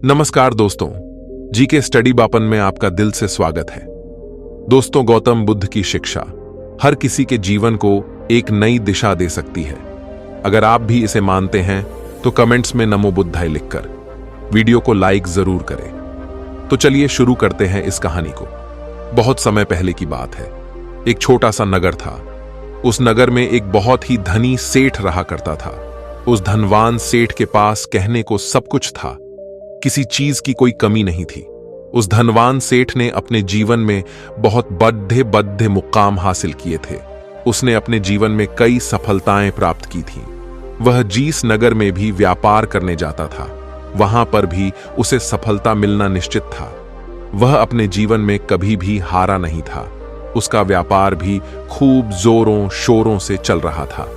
नमस्कार दोस्तों, GK study बापन में आपका दिल से स्वागत है। दोस्तों, गौतम बुद्ध की शिक्षा हर किसी के जीवन को एक नई दिशा दे सकती है। अगर आप भी इसे मानते हैं तो कमेंट्स में नमो बुद्धाय लिखकर वीडियो को लाइक जरूर करें। तो चलिए शुरू करते हैं इस कहानी को। बहुत समय पहले की बात है। एक छोटा सा नगर था। उस नगर में एक बहुत ही धनी सेठ रहा करता था। उस धनवान सेठ के पास कहने को सब कुछ था, किसी चीज की कोई कमी नहीं थी। उस धनवान सेठ ने अपने जीवन में बहुत बड़े बड़े मुकाम हासिल किए थे। उसने अपने जीवन में कई सफलताएं प्राप्त की थीं। वह जिस नगर में भी व्यापार करने जाता था, वहां पर भी उसे सफलता मिलना निश्चित था। वह अपने जीवन में कभी भी हारा नहीं था। उसका व्यापार भी खूब जोरों शोरों से चल रहा था।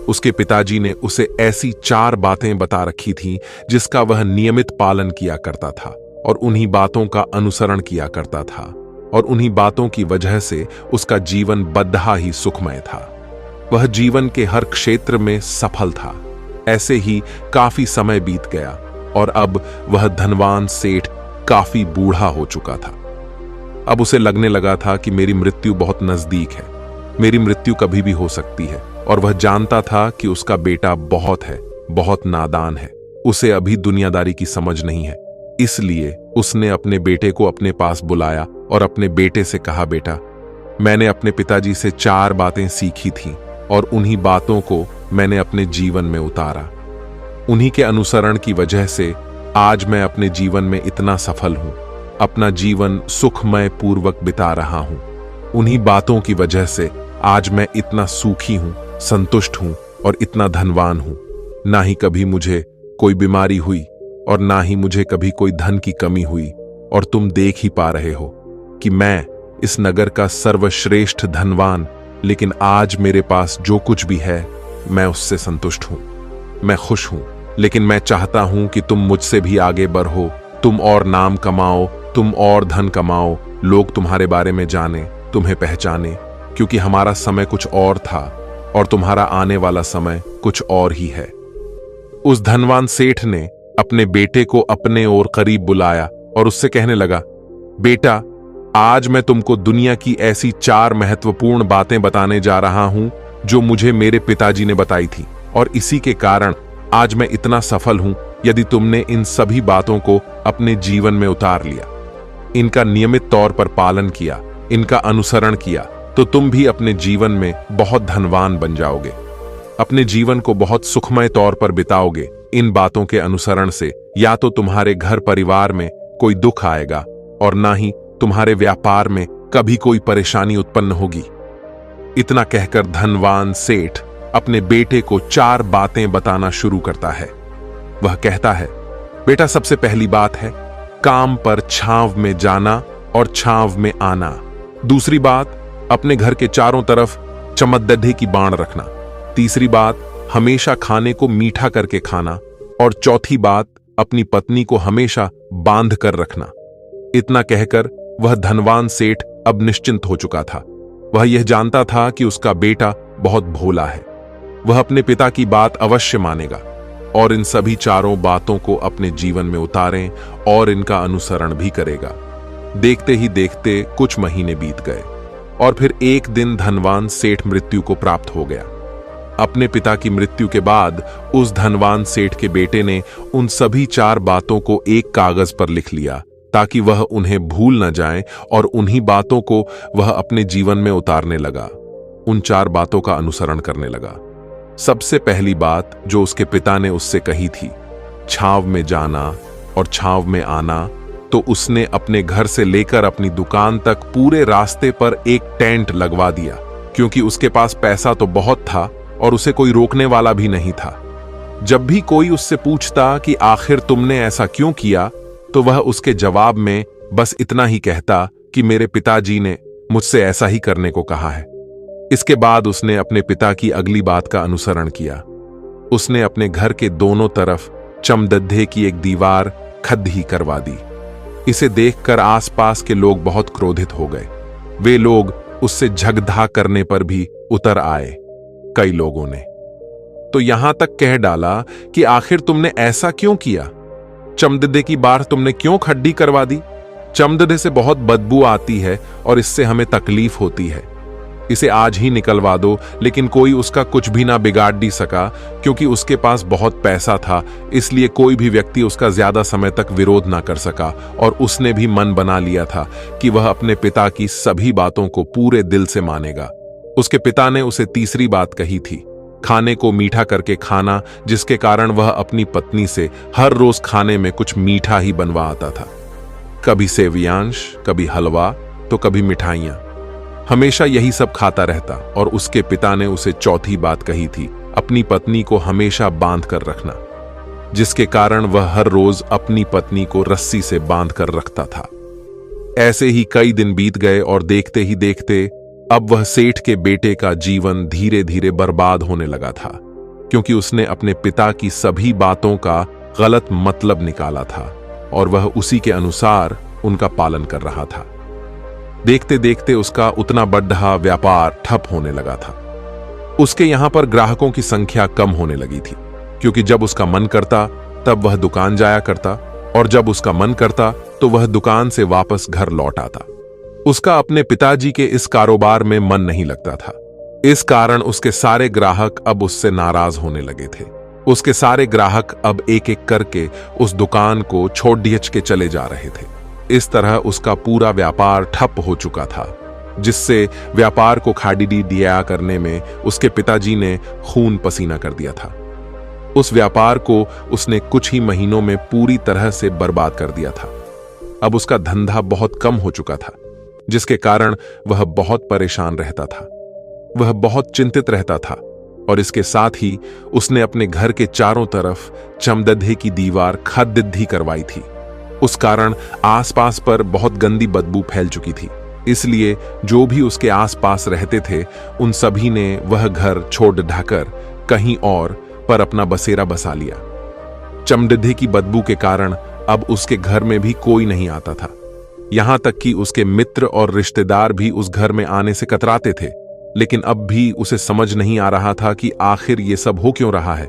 उसके पिताजी ने उसे ऐसी 4 बातें बता रखी थीं जिसका वह नियमित पालन किया करता था और उन्हीं बातों का अनुसरण किया करता था, और उन्हीं बातों की वजह से उसका जीवन बड़ा ही सुखमय था। वह जीवन के हर क्षेत्र में सफल था। ऐसे ही काफी समय बीत गया और अब वह धनवान सेठ काफी बूढ़ा हो चुका था। अब उसे लगने लगा था कि मेरी मृत्यु बहुत नजदीक है, मेरी मृत्यु कभी भी हो सकती है। और वह जानता था कि उसका बेटा बहुत नादान है, उसे अभी दुनियादारी की समझ नहीं है। इसलिए उसने अपने बेटे को अपने पास बुलाया और अपने बेटे से कहा, बेटा, मैंने अपने पिताजी से 4 बातें सीखी थीं और उन्हीं बातों को मैंने अपने जीवन में उतारा। उन्हीं के अनुसरण की वजह से आज मैं अपने जीवन में इतना सफल हूं, अपना जीवन सुखमय पूर्वक बिता रहा हूं। उन्हीं बातों की वजह से आज मैं इतना सुखी हूं, संतुष्ट हूं और इतना धनवान हूं। ना ही कभी मुझे कोई बीमारी हुई और ना ही मुझे कभी कोई धन की कमी हुई। और तुम देख ही पा रहे हो कि मैं इस नगर का सर्वश्रेष्ठ धनवान, लेकिन आज मेरे पास जो कुछ भी है मैं उससे संतुष्ट हूं, मैं खुश हूं। लेकिन मैं चाहता हूं कि तुम मुझसे भी आगे बढ़ो, तुम और नाम कमाओ, तुम और धन कमाओ, लोग तुम्हारे बारे में जाने, तुम्हें पहचाने, क्योंकि हमारा समय कुछ और था और तुम्हारा आने वाला समय कुछ और ही है। उस धनवान सेठ ने अपने बेटे को अपने ओर करीब बुलाया और उससे कहने लगा, बेटा, आज मैं तुमको दुनिया की ऐसी 4 महत्वपूर्ण बातें बताने जा रहा हूं जो मुझे मेरे पिताजी ने बताई थी, और इसी के कारण आज मैं इतना सफल हूं। यदि तुमने इन सभी बातों को अपने जीवन में उतार लिया, इनका नियमित तौर पर पालन किया, इनका अनुसरण किया, तो तुम भी अपने जीवन में बहुत धनवान बन जाओगे, अपने जीवन को बहुत सुखमय तौर पर बिताओगे। इन बातों के अनुसरण से या तो तुम्हारे घर परिवार में कोई दुख आएगा और ना ही तुम्हारे व्यापार में कभी कोई परेशानी उत्पन्न होगी। इतना कहकर धनवान सेठ अपने बेटे को 4 बातें बताना शुरू करता है। वह कहता है, बेटा, सबसे पहली बात है काम पर छांव में जाना और छांव में आना। दूसरी बात, अपने घर के चारों तरफ चमददे की बाण रखना। तीसरी बात, हमेशा खाने को मीठा करके खाना। और चौथी बात, अपनी पत्नी को हमेशा बांध कर रखना। इतना कहकर वह धनवान सेठ अब निश्चिंत हो चुका था। वह यह जानता था कि उसका बेटा बहुत भोला है। वह अपने पिता की बात अवश्य मानेगा और इन सभी 4 बातों को अपने जीवन में उतारें और इनका अनुसरण भी करेगा। देखते ही देखते कुछ महीने बीत गए और फिर एक दिन धनवान सेठ मृत्यु को प्राप्त हो गया। अपने पिता की मृत्यु के बाद उस धनवान सेठ के बेटे ने उन सभी 4 बातों को एक कागज पर लिख लिया ताकि वह उन्हें भूल न जाए, और उन्हीं बातों को वह अपने जीवन में उतारने लगा। उन 4 बातों का अनुसरण करने लगा। सबसे पहली बात जो उसके पिता ने उससे कही थी, छांव में जाना और छांव में आना, तो उसने अपने घर से लेकर अपनी दुकान तक पूरे रास्ते पर एक टेंट लगवा दिया, क्योंकि उसके पास पैसा तो बहुत था और उसे कोई रोकने वाला भी नहीं था। जब भी कोई उससे पूछता कि आखिर तुमने ऐसा क्यों किया, तो वह उसके जवाब में बस इतना ही कहता कि मेरे पिताजी ने मुझसे ऐसा ही करने को कहा है। इसके बाद उसने अपने पिता की अगली बात का अनुसरण किया। उसने अपने घर के दोनों तरफ चमदद्दे की एक दीवार खद्दी करवा दी। इसे देखकर आसपास के लोग बहुत क्रोधित हो गए। वे लोग उससे झगड़ा करने पर भी उतर आए। कई लोगों ने तो यहां तक कह डाला कि आखिर तुमने ऐसा क्यों किया? चमददे की बाढ़ तुमने क्यों खड्डी करवा दी? चमददे से बहुत बदबू आती है और इससे हमें तकलीफ होती है। इसे आज ही निकलवा दो। लेकिन कोई उसका कुछ भी ना बिगाड़ नहीं सका, क्योंकि उसके पास बहुत पैसा था, इसलिए कोई भी व्यक्ति उसका ज्यादा समय तक विरोध ना कर सका। और उसने भी मन बना लिया था कि वह अपने पिता की सभी बातों को पूरे दिल से मानेगा। उसके पिता ने उसे तीसरी बात कही थी, खाने को मीठा करके खाना, जिसके कारण वह अपनी पत्नी से हर रोज खाने में कुछ मीठा ही बनवा आता था। कभी सेवियांश, कभी हलवा, तो कभी मिठाइयां। हमेशा यही सब खाता रहता। और उसके पिता ने उसे चौथी बात कही थी, अपनी पत्नी को हमेशा बांध कर रखना, जिसके कारण वह हर रोज अपनी पत्नी को रस्सी से बांध कर रखता था। ऐसे ही कई दिन बीत गए और देखते ही देखते अब वह सेठ के बेटे का जीवन धीरे धीरे बर्बाद होने लगा था, क्योंकि उसने अपने पिता की सभी बातों का गलत मतलब निकाला था और वह उसी के अनुसार उनका पालन कर रहा था। देखते देखते उसका उतना बढ़ा व्यापार ठप होने लगा था। उसके यहां पर ग्राहकों की संख्या कम होने लगी थी, क्योंकि जब उसका मन करता तब वह दुकान जाया करता, और जब उसका मन करता तो वह दुकान से वापस घर लौट आता। उसका अपने पिताजी के इस कारोबार में मन नहीं लगता था। इस कारण उसके सारे ग्राहक अब उससे नाराज होने लगे थे। उसके सारे ग्राहक अब एक एक करके उस दुकान को छोड़ दियच के चले जा रहे थे। इस तरह उसका पूरा व्यापार ठप हो चुका था, जिससे व्यापार को खाड़ी दिया करने में उसके पिताजी ने खून पसीना कर दिया था। उस व्यापार को उसने कुछ ही महीनों में पूरी तरह से बर्बाद कर दिया था। अब उसका धंधा बहुत कम हो चुका था, जिसके कारण वह बहुत परेशान रहता था। वह बहुत चिंतित रहता था, और इसके साथ ही उसने अपने घर के चारों तरफ चमददे की दीवार खद्दिद्दी करवाई थी। उस कारण आसपास पर बहुत गंदी बदबू फैल चुकी थी। इसलिए जो भी उसके आसपास रहते थे उन सभी ने वह घर छोड़ ढाकर कहीं और पर अपना बसेरा बसा लिया। चमददे की बदबू के कारण अब उसके घर में भी कोई नहीं आता था। यहां तक कि उसके मित्र और रिश्तेदार भी उस घर में आने से कतराते थे। लेकिन अब भी उसे समझ नहीं आ रहा था कि आखिर ये सब हो क्यों रहा है।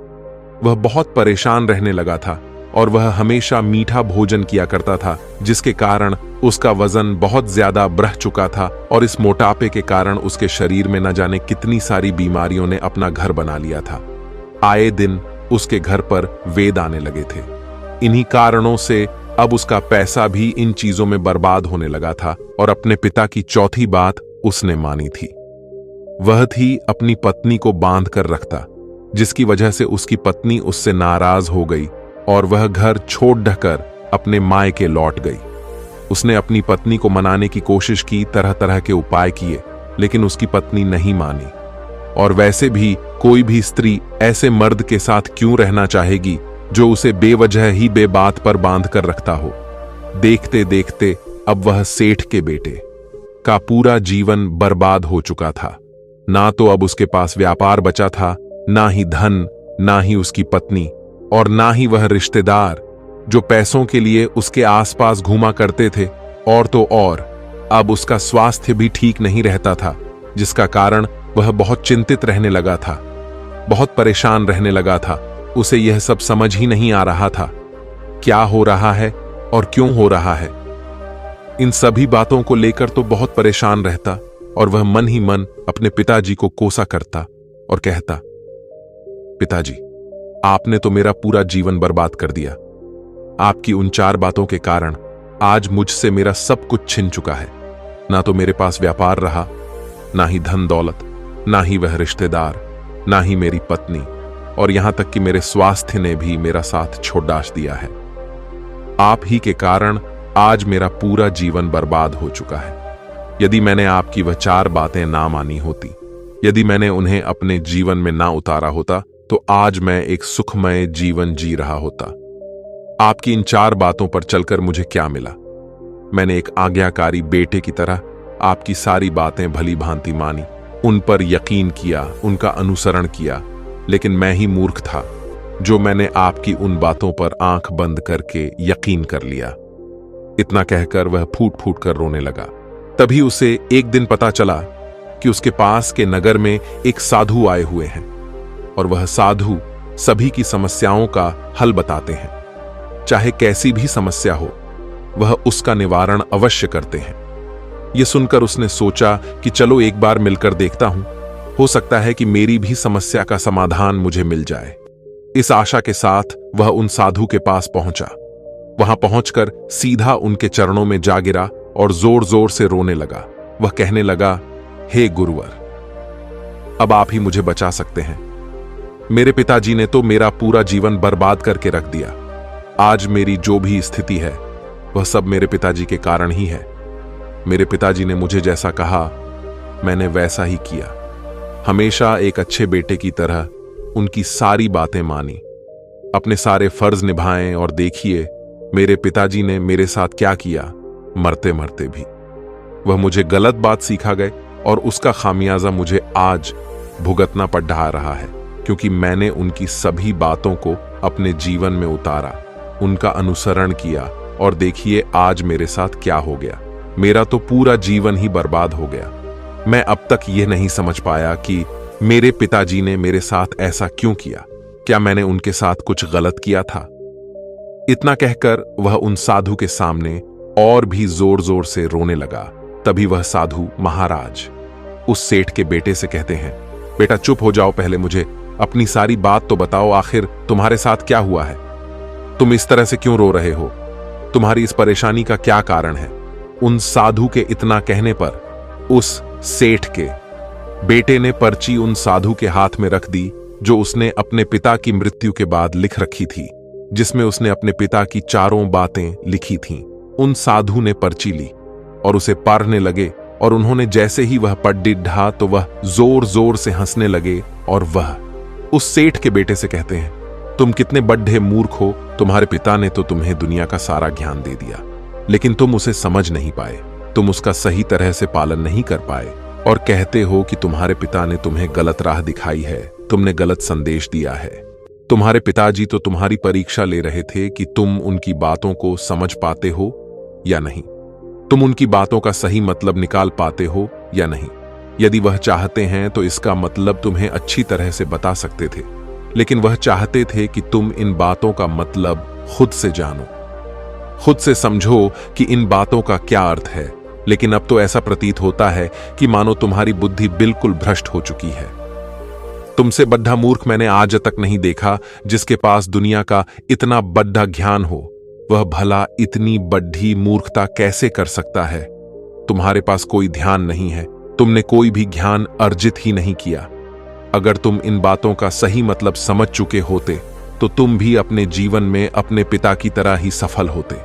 वह बहुत परेशान रहने लगा था, और वह हमेशा मीठा भोजन किया करता था, जिसके कारण उसका वजन बहुत ज्यादा बढ़ चुका था। और इस मोटापे के कारण उसके शरीर में न जाने कितनी सारी बीमारियों ने अपना घर बना लिया था। आए दिन उसके घर पर वेद आने लगे थे। इन्हीं कारणों से अब उसका पैसा भी इन चीजों में बर्बाद होने लगा था। और अपने पिता की चौथी बात उसने मानी थी, वह थी अपनी पत्नी को बांध कर रखता, जिसकी वजह से उसकी पत्नी उससे नाराज हो गई और वह घर छोड़ ढकर अपने मायके लौट गई। उसने अपनी पत्नी को मनाने की कोशिश की, तरह तरह के उपाय किए, लेकिन उसकी पत्नी नहीं मानी। और वैसे भी कोई भी स्त्री ऐसे मर्द के साथ क्यों रहना चाहेगी जो उसे बेवजह ही बेबात पर बांध कर रखता हो। देखते देखते अब वह सेठ के बेटे का पूरा जीवन बर्बाद हो चुका था। ना तो अब उसके पास व्यापार बचा था, ना ही धन, ना ही उसकी पत्नी, और ना ही वह रिश्तेदार जो पैसों के लिए उसके आसपास घूमा करते थे। और तो और अब उसका स्वास्थ्य भी ठीक नहीं रहता था, जिसका कारण वह बहुत चिंतित रहने लगा था, बहुत परेशान रहने लगा था। उसे यह सब समझ ही नहीं आ रहा था, क्या हो रहा है और क्यों हो रहा है। इन सभी बातों को लेकर तो बहुत परेशान रहता, और वह मन ही मन अपने पिताजी को कोसा करता और कहता, पिताजी, आपने तो मेरा पूरा जीवन बर्बाद कर दिया। आपकी उन 4 बातों के कारण आज मुझसे मेरा सब कुछ छिन चुका है। ना तो मेरे पास व्यापार रहा, ना ही धन दौलत, ना ही वह रिश्तेदार, ना ही मेरी पत्नी, और यहां तक कि मेरे स्वास्थ्य ने भी मेरा साथ छोड़ डाल दिया है। आप ही के कारण आज मेरा पूरा जीवन बर्बाद हो चुका है। यदि मैंने आपकी वह 4 बातें ना मानी होती, यदि मैंने उन्हें अपने जीवन में ना उतारा होता, तो आज मैं एक सुखमय जीवन जी रहा होता। आपकी इन 4 बातों पर चलकर मुझे क्या मिला? मैंने एक आज्ञाकारी बेटे की तरह आपकी सारी बातें भली भांति मानी, उन पर यकीन किया, उनका अनुसरण किया। लेकिन मैं ही मूर्ख था जो मैंने आपकी उन बातों पर आंख बंद करके यकीन कर लिया। इतना कहकर वह फूट फूट कर रोने लगा। तभी उसे एक दिन पता चला कि उसके पास के नगर में एक साधु आए हुए हैं, और वह साधु सभी की समस्याओं का हल बताते हैं। चाहे कैसी भी समस्या हो, वह उसका निवारण अवश्य करते हैं। यह सुनकर उसने सोचा कि चलो एक बार मिलकर देखता हूं, हो सकता है कि मेरी भी समस्या का समाधान मुझे मिल जाए। इस आशा के साथ वह उन साधु के पास पहुंचा। वहां पहुंचकर सीधा उनके चरणों में जा गिरा और जोर जोर से रोने लगा। वह कहने लगा, हे गुरुवर, अब आप ही मुझे बचा सकते हैं। मेरे पिताजी ने तो मेरा पूरा जीवन बर्बाद करके रख दिया। आज मेरी जो भी स्थिति है वह सब मेरे पिताजी के कारण ही है। मेरे पिताजी ने मुझे जैसा कहा मैंने वैसा ही किया। हमेशा एक अच्छे बेटे की तरह उनकी सारी बातें मानी, अपने सारे फर्ज निभाएं, और देखिए मेरे पिताजी ने मेरे साथ क्या किया। मरते मरते भी वह मुझे गलत बात सिखा गए और उसका खामियाजा मुझे आज भुगतना पड़ रहा है, क्योंकि मैंने उनकी सभी बातों को अपने जीवन में उतारा, उनका अनुसरण किया, और देखिए आज मेरे साथ क्या हो गया। मेरा तो पूरा जीवन ही बर्बाद हो गया। मैं अब तक यह नहीं समझ पाया कि मेरे पिताजी ने मेरे साथ ऐसा क्यों किया। क्या मैंने उनके साथ कुछ गलत किया था? इतना कहकर वह उन साधु के सामने और भी जोर जोर से रोने लगा। तभी वह साधु महाराज उस सेठ के बेटे से कहते हैं, बेटा चुप हो जाओ, पहले मुझे अपनी सारी बात तो बताओ, आखिर तुम्हारे साथ क्या हुआ है? तुम इस तरह से क्यों रो रहे हो? तुम्हारी इस परेशानी का क्या कारण है? उन साधु के इतना कहने पर उस सेठ के बेटे ने पर्ची उन साधु के हाथ में रख दी, जो उसने अपने पिता की मृत्यु के बाद लिख रखी थी, जिसमें उसने अपने पिता की चारों बातें लिखी थीं। उन साधु ने पर्ची ली और उसे पढ़ने लगे, और उन्होंने जैसे ही वह पढ़ ढा तो वह जोर जोर से हंसने लगे, और वह उस सेठ के बेटे से कहते हैं, तुम कितने बड्ढे मूर्ख हो। तुम्हारे पिता ने तो तुम्हें दुनिया का सारा ज्ञान दे दिया, लेकिन तुम उसे समझ नहीं पाए, तुम उसका सही तरह से पालन नहीं कर पाए, और कहते हो कि तुम्हारे पिता ने तुम्हें गलत राह दिखाई है, तुमने गलत संदेश दिया है। तुम्हारे पिताजी तो तुम्हारी परीक्षा ले रहे थे कि तुम उनकी बातों को समझ पाते हो या नहीं, तुम उनकी बातों का सही मतलब निकाल पाते हो या नहीं। यदि वह चाहते हैं तो इसका मतलब तुम्हें अच्छी तरह से बता सकते थे, लेकिन वह चाहते थे कि तुम इन बातों का मतलब खुद से जानो, खुद से समझो कि इन बातों का क्या अर्थ है। लेकिन अब तो ऐसा प्रतीत होता है कि मानो तुम्हारी बुद्धि बिल्कुल भ्रष्ट हो चुकी है। तुमसे बड्ढा मूर्ख मैंने आज तक नहीं देखा, जिसके पास दुनिया का इतना बड्ढा ज्ञान हो। वह भला इतनी बड्ढी मूर्खता कैसे कर सकता है? तुम्हारे पास कोई ध्यान नहीं है, तुमने कोई भी ज्ञान अर्जित ही नहीं किया। अगर तुम इन बातों का सही मतलब समझ चुके होते तो तुम भी अपने जीवन में अपने पिता की तरह ही सफल होते,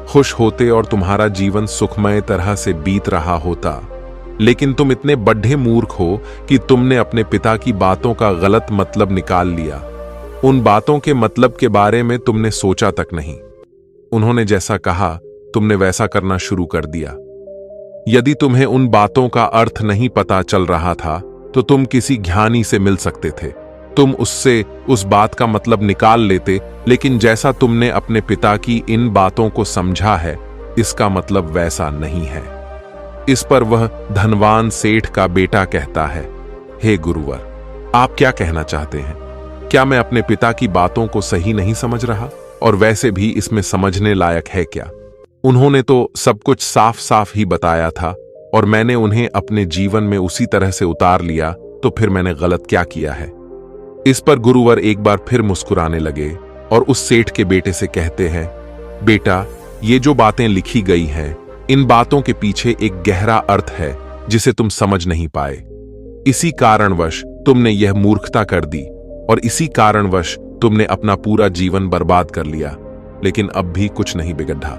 खुश होते, और तुम्हारा जीवन सुखमय तरह से बीत रहा होता। लेकिन तुम इतने बड्ढे मूर्ख हो कि तुमने अपने पिता की बातों का गलत मतलब निकाल लिया। उन बातों के मतलब के बारे में तुमने सोचा तक नहीं। उन्होंने जैसा कहा तुमने वैसा करना शुरू कर दिया। यदि तुम्हें उन बातों का अर्थ नहीं पता चल रहा था तो तुम किसी ज्ञानी से मिल सकते थे, तुम उससे उस बात का मतलब निकाल लेते। लेकिन जैसा तुमने अपने पिता की इन बातों को समझा है, इसका मतलब वैसा नहीं है। इस पर वह धनवान सेठ का बेटा कहता है, हे गुरुवर, आप क्या कहना चाहते हैं? क्या मैं अपने पिता की बातों को सही नहीं समझ रहा? और वैसे भी इसमें समझने लायक है क्या? उन्होंने तो सब कुछ साफ साफ ही बताया था, और मैंने उन्हें अपने जीवन में उसी तरह से उतार लिया, तो फिर मैंने गलत क्या किया है? इस पर गुरुवर एक बार फिर मुस्कुराने लगे और उस सेठ के बेटे से कहते हैं, बेटा, ये जो बातें लिखी गई हैं, इन बातों के पीछे एक गहरा अर्थ है जिसे तुम समझ नहीं पाए। इसी कारणवश तुमने यह मूर्खता कर दी, और इसी कारणवश तुमने अपना पूरा जीवन बर्बाद कर लिया। लेकिन अब भी कुछ नहीं बिगड़ा।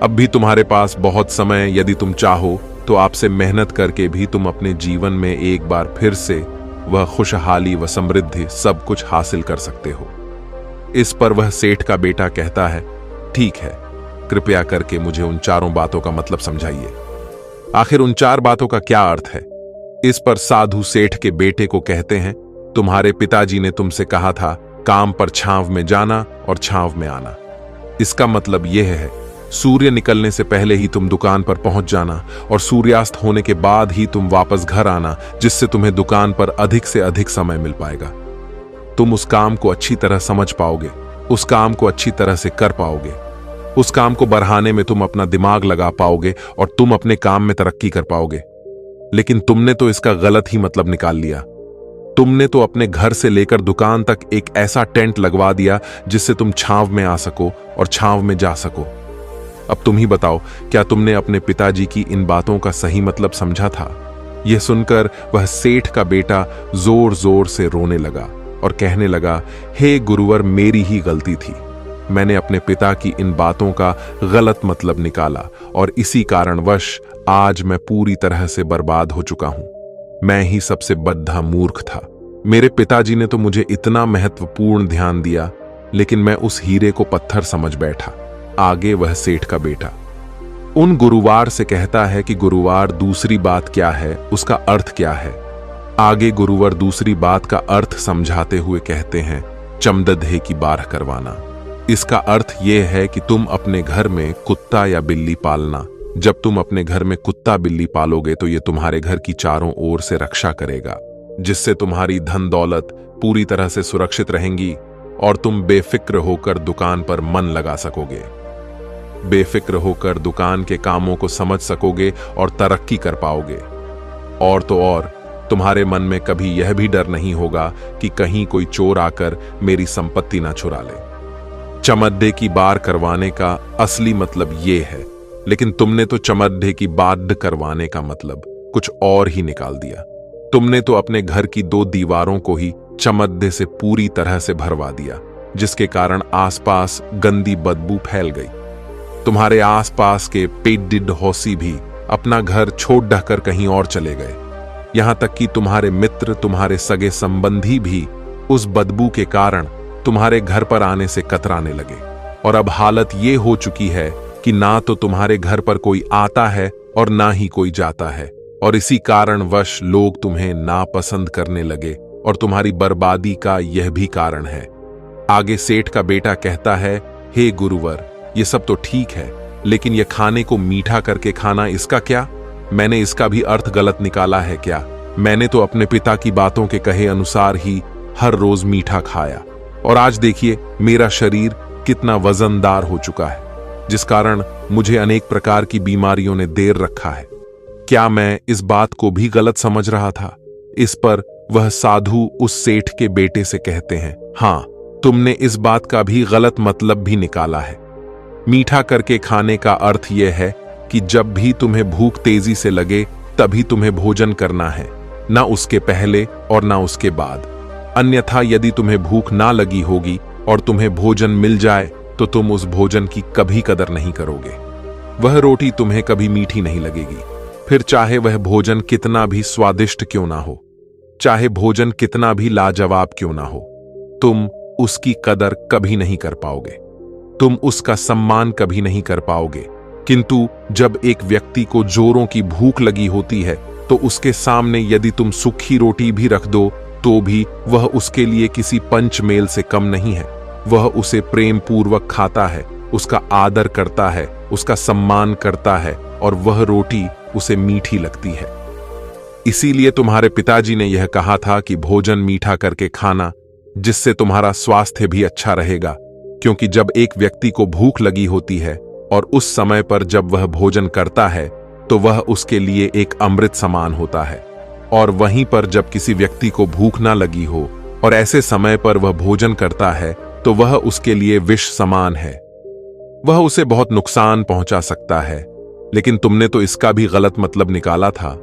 अब भी तुम्हारे पास बहुत समय, यदि तुम चाहो तो आपसे मेहनत करके भी तुम अपने जीवन में एक बार फिर से वह खुशहाली व समृद्धि सब कुछ हासिल कर सकते हो। इस पर वह सेठ का बेटा कहता है, ठीक है, कृपया करके मुझे उन चारों बातों का मतलब समझाइए। आखिर उन चार बातों का क्या अर्थ है? इस पर साधु सेठ के बेटे को कहते हैं, तुम्हारे पिताजी ने तुमसे कहा था काम पर छांव में जाना और छांव में आना। इसका मतलब यह है, सूर्य निकलने से पहले ही तुम दुकान पर पहुंच जाना और सूर्यास्त होने के बाद ही तुम वापस घर आना, जिससे तुम्हें दुकान पर अधिक से अधिक समय मिल पाएगा। तुम उस काम को अच्छी तरह समझ पाओगे। उस काम को अच्छी तरह से कर पाओगे। उस काम को बढ़ाने में तुम अपना दिमाग लगा पाओगे और तुम अपने काम में तरक्की कर पाओगे। लेकिन तुमने तो इसका गलत ही मतलब निकाल लिया। तुमने तो अपने घर से लेकर दुकान तक एक ऐसा टेंट लगवा दिया जिससे तुम छांव में आ सको और छांव में जा सको। अब तुम ही बताओ, क्या तुमने अपने पिताजी की इन बातों का सही मतलब समझा था? यह सुनकर वह सेठ का बेटा जोर जोर से रोने लगा और कहने लगा, हे गुरुवर, मेरी ही गलती थी। मैंने अपने पिता की इन बातों का गलत मतलब निकाला और इसी कारणवश आज मैं पूरी तरह से बर्बाद हो चुका हूं। मैं ही सबसे बद्धा मूर्ख था। मेरे पिताजी ने तो मुझे इतना महत्वपूर्ण ध्यान दिया, लेकिन मैं उस हीरे को पत्थर समझ बैठा। आगे वह सेठ का बेटा उन गुरुवार से कहता है कि गुरुवार दूसरी बात क्या है, उसका अर्थ क्या है। आगे गुरुवार दूसरी बात का अर्थ समझाते हुए कहते हैं, चमदधे की बारह करवाना। इसका अर्थ यह है कि तुम अपने घर में कुत्ता या बिल्ली पालना। जब तुम अपने घर में कुत्ता बिल्ली पालोगे तो ये तुम्हारे घर की चारों ओर से रक्षा करेगा, जिससे तुम्हारी धन दौलत पूरी तरह से सुरक्षित रहेंगी और तुम बेफिक्र होकर दुकान पर मन लगा सकोगे। बेफिक्र होकर दुकान के कामों को समझ सकोगे और तरक्की कर पाओगे। और तो और तुम्हारे मन में कभी यह भी डर नहीं होगा कि कहीं कोई चोर आकर मेरी संपत्ति ना चुरा ले। चमड्ढे की बार करवाने का असली मतलब ये है, लेकिन तुमने तो चमड्ढे की बाढ़ करवाने का मतलब कुछ और ही निकाल दिया। तुमने तो अपने घर की 2 दीवारों को ही चमड्ढे से पूरी तरह से भरवा दिया, जिसके कारण आसपास गंदी बदबू फैल गई। तुम्हारे आसपास के पेट हौसी भी अपना घर छोड़ ढहकर कहीं और चले गए। यहां तक कि तुम्हारे मित्र, तुम्हारे सगे संबंधी भी उस बदबू के कारण तुम्हारे घर पर आने से कतराने लगे। और अब हालत ये हो चुकी है कि ना तो तुम्हारे घर पर कोई आता है और ना ही कोई जाता है, और इसी कारणवश लोग तुम्हें नापसंद करने लगे और तुम्हारी बर्बादी का यह भी कारण है। आगे सेठ का बेटा कहता है, हे गुरुवर, ये सब तो ठीक है, लेकिन ये खाने को मीठा करके खाना, इसका क्या? मैंने इसका भी अर्थ गलत निकाला है क्या? मैंने तो अपने पिता की बातों के कहे अनुसार ही हर रोज मीठा खाया, और आज देखिए मेरा शरीर कितना वजनदार हो चुका है, जिस कारण मुझे अनेक प्रकार की बीमारियों ने देर रखा है। क्या मैं इस बात को भी गलत समझ रहा था? इस पर वह साधु उस सेठ के बेटे से कहते हैं, हाँ, तुमने इस बात का भी गलत मतलब भी निकाला है। मीठा करके खाने का अर्थ यह है कि जब भी तुम्हें भूख तेजी से लगे तभी तुम्हें भोजन करना है, ना उसके पहले और ना उसके बाद। अन्यथा यदि तुम्हें भूख ना लगी होगी और तुम्हें भोजन मिल जाए तो तुम उस भोजन की कभी कदर नहीं करोगे। वह रोटी तुम्हें कभी मीठी नहीं लगेगी, फिर चाहे वह भोजन कितना भी स्वादिष्ट क्यों ना हो, चाहे भोजन कितना भी लाजवाब क्यों ना हो, तुम उसकी कदर कभी नहीं कर पाओगे, तुम उसका सम्मान कभी नहीं कर पाओगे। किंतु जब एक व्यक्ति को जोरों की भूख लगी होती है तो उसके सामने यदि तुम सूखी रोटी भी रख दो तो भी वह उसके लिए किसी पंचमेल से कम नहीं है। वह उसे प्रेम पूर्वक खाता है, उसका आदर करता है, उसका सम्मान करता है, और वह रोटी उसे मीठी लगती है। इसीलिए तुम्हारे पिताजी ने यह कहा था कि भोजन मीठा करके खाना, जिससे तुम्हारा स्वास्थ्य भी अच्छा रहेगा। क्योंकि जब एक व्यक्ति को भूख लगी होती है और उस समय पर जब वह भोजन करता है तो वह उसके लिए एक अमृत समान होता है, और वहीं पर जब किसी व्यक्ति को भूख ना लगी हो और ऐसे समय पर वह भोजन करता है तो वह उसके लिए विष समान है, वह उसे बहुत नुकसान पहुंचा सकता है। लेकिन तुमने तो इसका भी गलत मतलब निकाला था।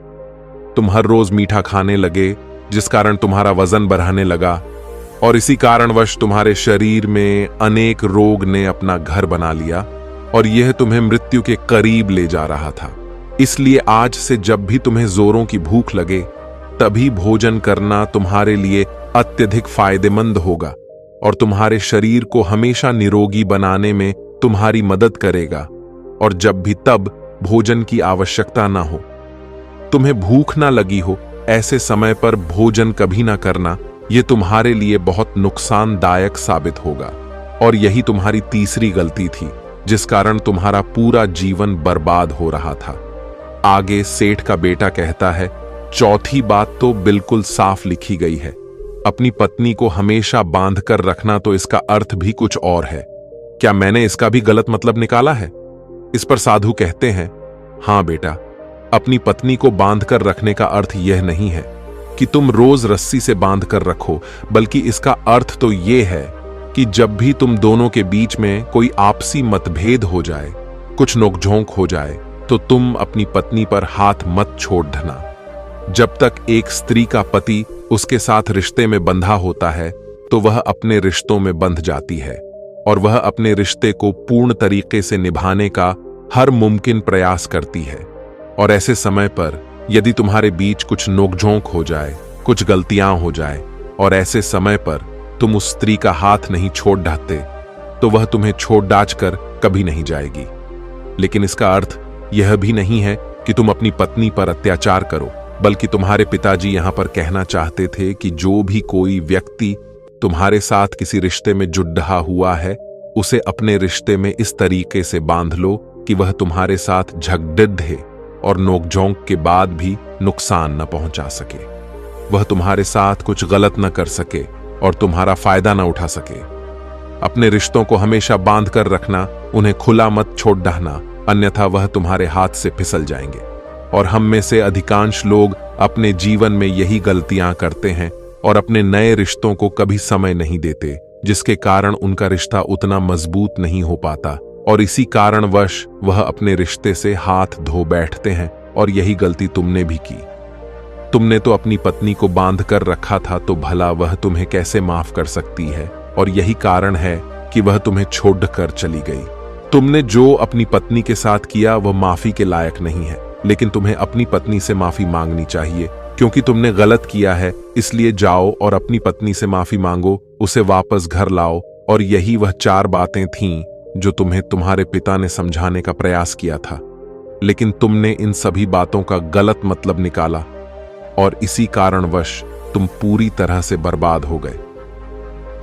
तुम हर रोज मीठा खाने लगे, जिस कारण तुम्हारा वजन बढ़ने लगा, और इसी कारणवश तुम्हारे शरीर में अनेक रोग ने अपना घर बना लिया और यह तुम्हें मृत्यु के करीब ले जा रहा था। इसलिए आज से जब भी तुम्हें जोरों की भूख लगे तभी भोजन करना तुम्हारे लिए अत्यधिक फायदेमंद होगा और तुम्हारे शरीर को हमेशा निरोगी बनाने में तुम्हारी मदद करेगा। और जब भी तब भोजन की आवश्यकता ना हो, तुम्हें भूख ना लगी हो, ऐसे समय पर भोजन कभी ना करना, यह तुम्हारे लिए बहुत नुकसानदायक साबित होगा। और यही तुम्हारी तीसरी गलती थी, जिस कारण तुम्हारा पूरा जीवन बर्बाद हो रहा था। आगे सेठ का बेटा कहता है, चौथी बात तो बिल्कुल साफ लिखी गई है अपनी पत्नी को हमेशा बांध कर रखना, तो इसका अर्थ भी कुछ और है। क्या मैंने इसका भी गलत मतलब निकाला है? इस पर साधु कहते हैं, हाँ बेटा, अपनी पत्नी को बांध कर रखने का अर्थ यह नहीं है कि तुम रोज रस्सी से बांध कर रखो, बल्कि इसका अर्थ तो यह है कि जब भी तुम दोनों के बीच में कोई आपसी मतभेद हो जाए, कुछ नोकझोंक हो जाए, तो तुम अपनी पत्नी पर हाथ मत छोड़ देना। जब तक एक स्त्री का पति उसके साथ रिश्ते में बंधा होता है, तो वह अपने रिश्तों में बंध जाती है और वह अपने रिश्ते को पूर्ण तरीके से निभाने का हर मुमकिन प्रयास करती है। और ऐसे समय पर यदि तुम्हारे बीच कुछ नोकझोंक हो जाए, कुछ गलतियां हो जाए, और ऐसे समय पर तुम उस स्त्री का हाथ नहीं छोड़ डालते, तो वह तुम्हें छोड़ डाच कर कभी नहीं जाएगी। लेकिन इसका अर्थ यह भी नहीं है कि तुम अपनी पत्नी पर अत्याचार करो, बल्कि तुम्हारे पिताजी यहां पर कहना चाहते थे कि जो भी कोई व्यक्ति तुम्हारे साथ किसी रिश्ते में जुड़ रहा हुआ है, उसे अपने रिश्ते में इस तरीके से बांध लो कि वह तुम्हारे साथ झगड़े और नोकझोंक के बाद भी नुकसान न पहुंचा सके, वह तुम्हारे साथ कुछ गलत न कर सके और तुम्हारा फायदा न उठा सके। अपने रिश्तों को हमेशा बांध कर रखना, उन्हें खुला मत छोड़ डालना, अन्यथा वह तुम्हारे हाथ से फिसल जाएंगे। और हम में से अधिकांश लोग अपने जीवन में यही गलतियां करते हैं और अपने नए रिश्तों को कभी समय नहीं देते, जिसके कारण उनका रिश्ता उतना मजबूत नहीं हो पाता और इसी कारणवश वह अपने रिश्ते से हाथ धो बैठते हैं। और यही गलती तुमने भी की। तुमने तो अपनी पत्नी को बांध कर रखा था, तो भला वह तुम्हें कैसे माफ कर सकती है? और यही कारण है कि वह तुम्हें छोड़कर चली गई। तुमने जो अपनी पत्नी के साथ किया वह माफी के लायक नहीं है, लेकिन तुम्हें अपनी पत्नी से माफी मांगनी चाहिए, क्योंकि तुमने गलत किया है। इसलिए जाओ और अपनी पत्नी से माफी मांगो, उसे वापस घर लाओ। और यही वह 4 बातें थीं जो तुम्हें तुम्हारे पिता ने समझाने का प्रयास किया था, लेकिन तुमने इन सभी बातों का गलत मतलब निकाला और इसी कारणवश तुम पूरी तरह से बर्बाद हो गए।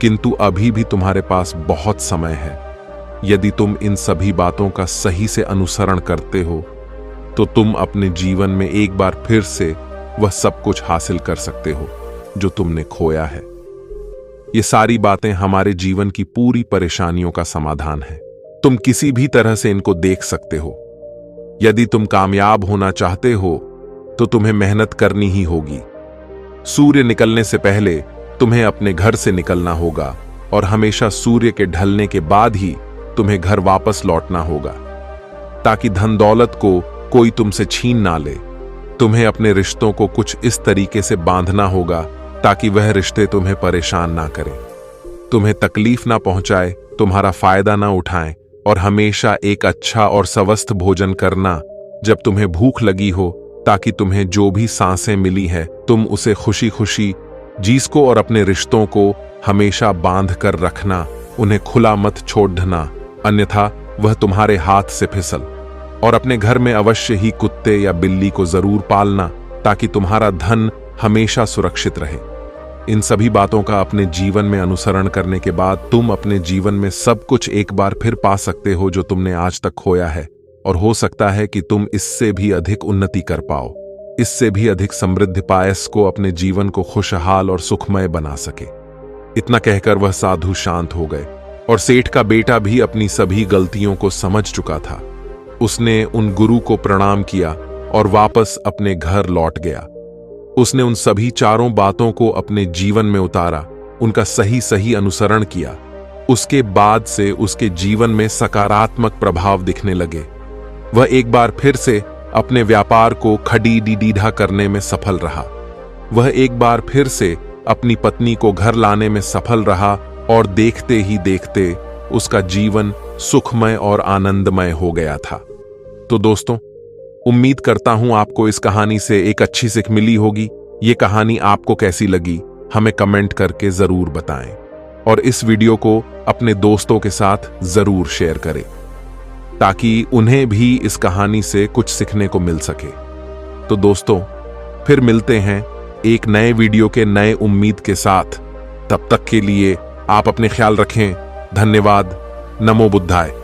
किंतु अभी भी तुम्हारे पास बहुत समय है। यदि तुम इन सभी बातों का सही से अनुसरण करते हो, तो तुम अपने जीवन में एक बार फिर से वह सब कुछ हासिल कर सकते हो जो तुमने खोया है। ये सारी बातें हमारे जीवन की पूरी परेशानियों का समाधान है। तुम किसी भी तरह से इनको देख सकते हो। यदि तुम कामयाब होना चाहते हो, तो तुम्हें मेहनत करनी ही होगी। सूर्य निकलने से पहले तुम्हें अपने घर से निकलना होगा और हमेशा सूर्य के ढलने के बाद ही तुम्हें घर वापस लौटना होगा, ताकि धन दौलत को कोई तुमसे छीन ना ले। तुम्हें अपने रिश्तों को कुछ इस तरीके से बांधना होगा ताकि वह रिश्ते तुम्हें परेशान ना करें, तुम्हें तकलीफ ना पहुंचाए, तुम्हारा फायदा ना उठाएं, और हमेशा एक अच्छा और स्वस्थ भोजन करना जब तुम्हें भूख लगी हो, ताकि तुम्हें जो भी सांसें मिली है तुम उसे खुशी खुशी जीसको, और अपने रिश्तों को हमेशा बांध कर रखना, उन्हें खुला मत छोड़ना, अन्यथा वह तुम्हारे हाथ से फिसल। और अपने घर में अवश्य ही कुत्ते या बिल्ली को जरूर पालना, ताकि तुम्हारा धन हमेशा सुरक्षित रहे। इन सभी बातों का अपने जीवन में अनुसरण करने के बाद तुम अपने जीवन में सब कुछ एक बार फिर पा सकते हो जो तुमने आज तक खोया है, और हो सकता है कि तुम इससे भी अधिक उन्नति कर पाओ, इससे भी अधिक समृद्ध पायस को अपने जीवन को खुशहाल और सुखमय बना सके। इतना कहकर वह साधु शांत हो गए और सेठ का बेटा भी अपनी सभी गलतियों को समझ चुका था। उसने उन गुरु को प्रणाम किया और वापस अपने घर लौट गया। उसने उन सभी 4 बातों को अपने जीवन में उतारा, उनका सही सही अनुसरण किया। उसके बाद से उसके जीवन में सकारात्मक प्रभाव दिखने लगे। वह एक बार फिर से अपने व्यापार को खड़ी-डीढ़ा करने में सफल रहा। वह एक बार फिर से अपनी पत्नी को घर लाने में सफल रहा और देखते ही देखते उसका जीवन सुखमय और आनंदमय हो गया था। तो दोस्तों, उम्मीद करता हूं आपको इस कहानी से एक अच्छी सीख मिली होगी। ये कहानी आपको कैसी लगी हमें कमेंट करके जरूर बताएं, और इस वीडियो को अपने दोस्तों के साथ जरूर शेयर करें, ताकि उन्हें भी इस कहानी से कुछ सीखने को मिल सके। तो दोस्तों, फिर मिलते हैं एक नए वीडियो के नए उम्मीद के साथ। तब तक के लिए आप अपने ख्याल रखें। धन्यवाद। नमो बुद्धाय।